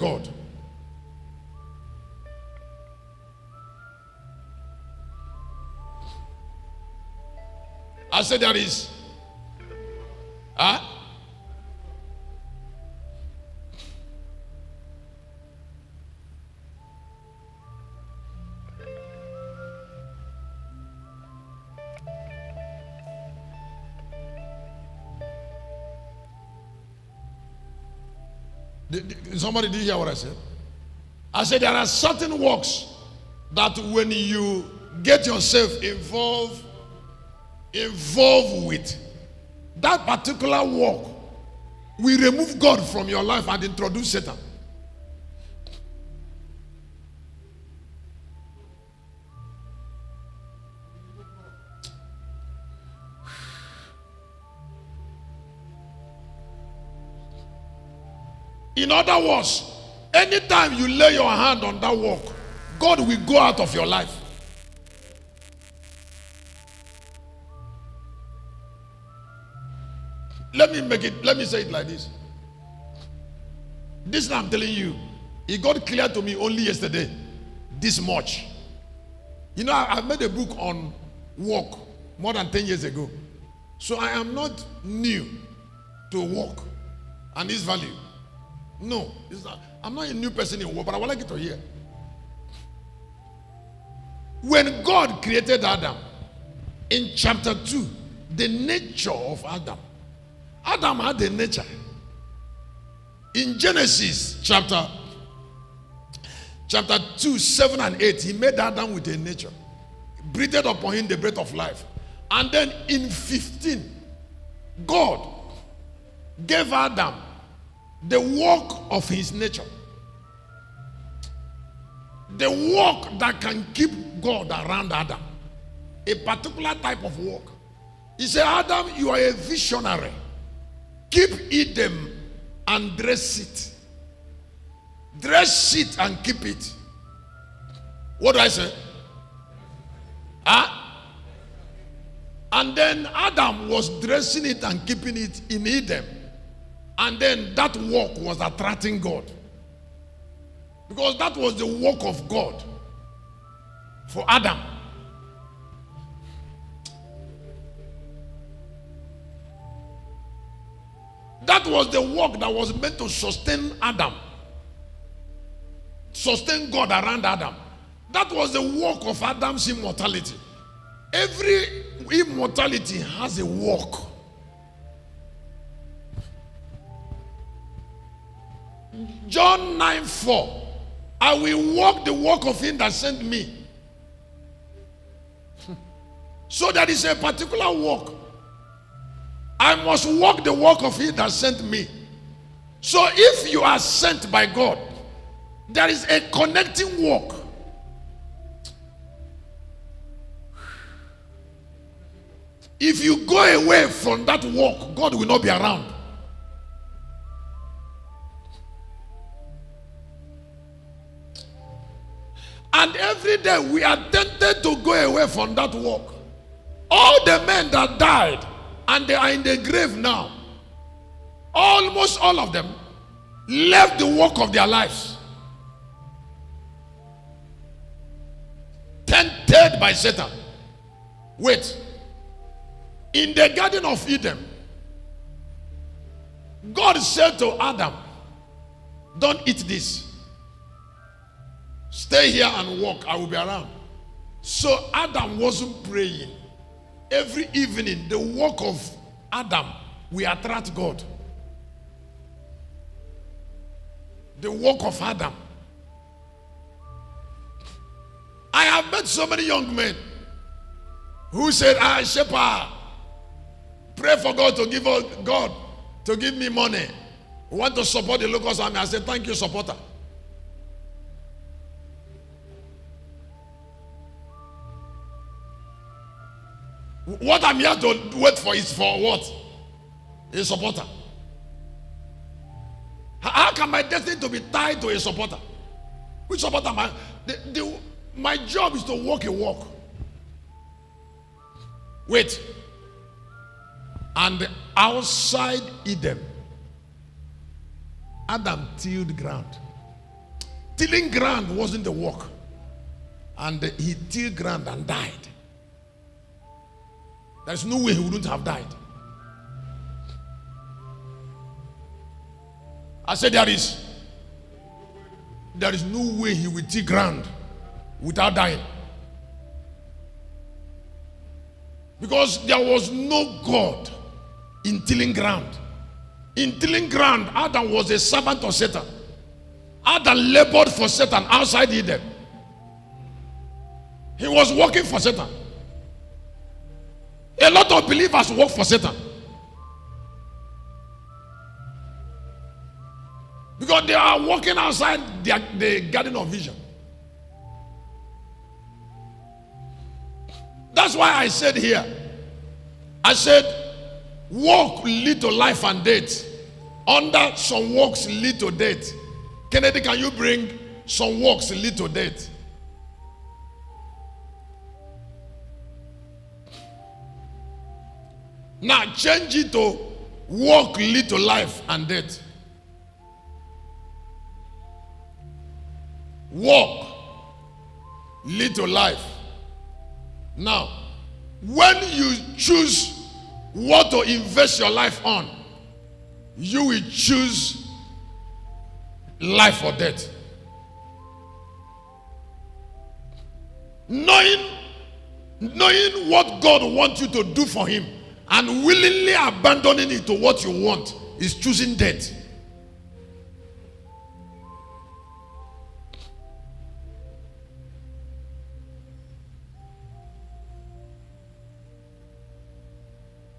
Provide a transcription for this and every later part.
God. I said there is. Huh? Somebody did hear what I said? I said there are certain works that when you get yourself involved with, that particular work will remove God from your life and introduce Satan. In other words, anytime you lay your hand on that work, God will go out of your life. Let me say it like this. This I'm telling you, it got clear to me only yesterday. This much. You know, I made a book on work more than 10 years ago. So I am not new to work and its value. No, I'm not a new person in work, but I would like you to hear. When God created Adam, in chapter 2, the nature of Adam had a nature. In Genesis chapter 2, 7 and 8, he made Adam with a nature. Breathed upon him the breath of life. And then in 15, God gave Adam the work of his nature. The work that can keep God around Adam. A particular type of work. He said, Adam, you are a visionary. Keep Eden and dress it. Dress it and keep it. What do I say? And then Adam was dressing it and keeping it in Eden. And then that work was attracting God. Because that was the work of God for Adam. That was the work that was meant to sustain Adam. Sustain God around Adam. That was the work of Adam's immortality. Every immortality has a work. John 9:4. I will walk the work of him that sent me. So that is a particular work. I must walk the work of him that sent me. So if you are sent by God, there is a connecting work. If you go away from that work, God will not be around. And every day we are tempted to go away from that work. All the men that died and they are in the grave now, almost all of them left the work of their lives. Tempted by Satan. Wait. In the Garden of Eden, God said to Adam, don't eat this. Stay here and walk. I will be around. So Adam wasn't praying. Every evening, the work of Adam will attract God. The work of Adam. I have met so many young men who said, Shepherd, pray for God to give me money. We want to support the local army. I said, thank you, supporter. What I'm here to wait for is for what? A supporter. How can my destiny to be tied to a supporter? Which supporter am I? My job is to walk a walk. Wait. And outside Eden, Adam tilled ground. tilling ground wasn't the work. And he tilled ground and died. There's no way he wouldn't have died. I said there is no way he will till ground without dying. Because there was no God in tilling ground. In tilling ground, Adam was a servant of Satan. Adam labored for Satan outside Eden. He was working for Satan. A lot of believers work for Satan. Because they are walking outside the garden of vision. That's why I said here, I said, walk lead to life and death. Under some walks lead to death. Kennedy, can you bring some walks lead to death? Now change it to walk lead to life and death. Walk lead to life. Now, when you choose what to invest your life on, you will choose life or death. Knowing what God wants you to do for him and willingly abandoning it to what you want is choosing death.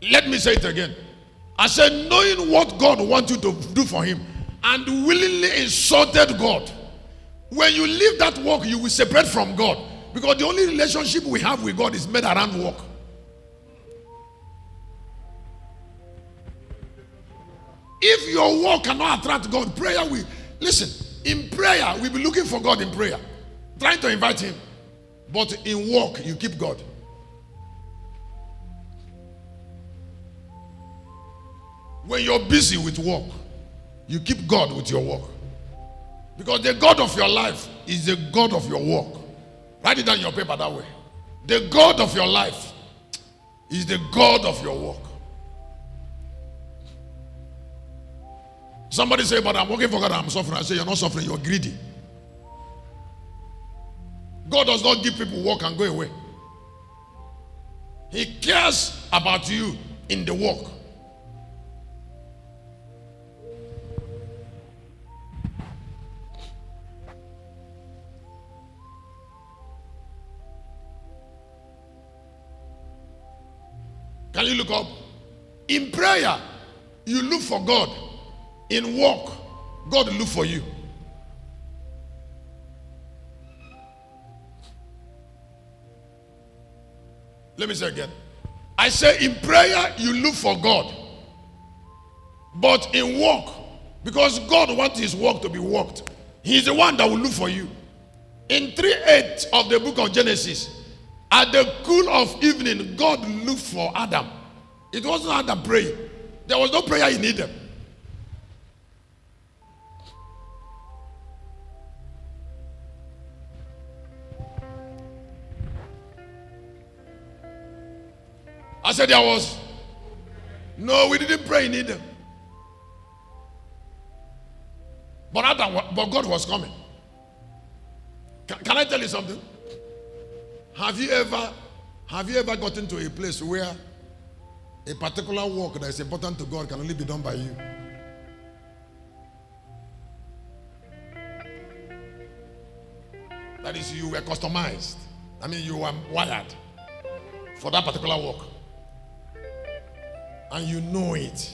Let me say it again. I said, knowing what God wants you to do for him and willingly insulted God. When you leave that work, you will separate from God. Because the only relationship we have with God is made around work. If your work cannot attract God, prayer will... Listen, in prayer, we'll be looking for God in prayer. Trying to invite him. But in work, you keep God. When you're busy with work, you keep God with your work. Because the God of your life is the God of your work. Write it down in your paper that way. The God of your life is the God of your work. Somebody say, but I'm working for God, I'm suffering. I say, you're not suffering, you're greedy. God does not give people work and go away. He cares about you in the work. Can you look up? In prayer, you look for God. In work, God will look for you. Let me say again. I say in prayer, you look for God. But in work, because God wants his work to be worked, he's the one that will look for you. In 3:8 of the book of Genesis, at the cool of evening, God looked for Adam. It wasn't Adam praying. There was no prayer he needed. I said there was. No, we didn't pray in Eden. But God was coming. Can I tell you something? Have you ever gotten to a place where a particular work that is important to God can only be done by you? That is, you were customized. I mean, you were wired for that particular work. And you know it.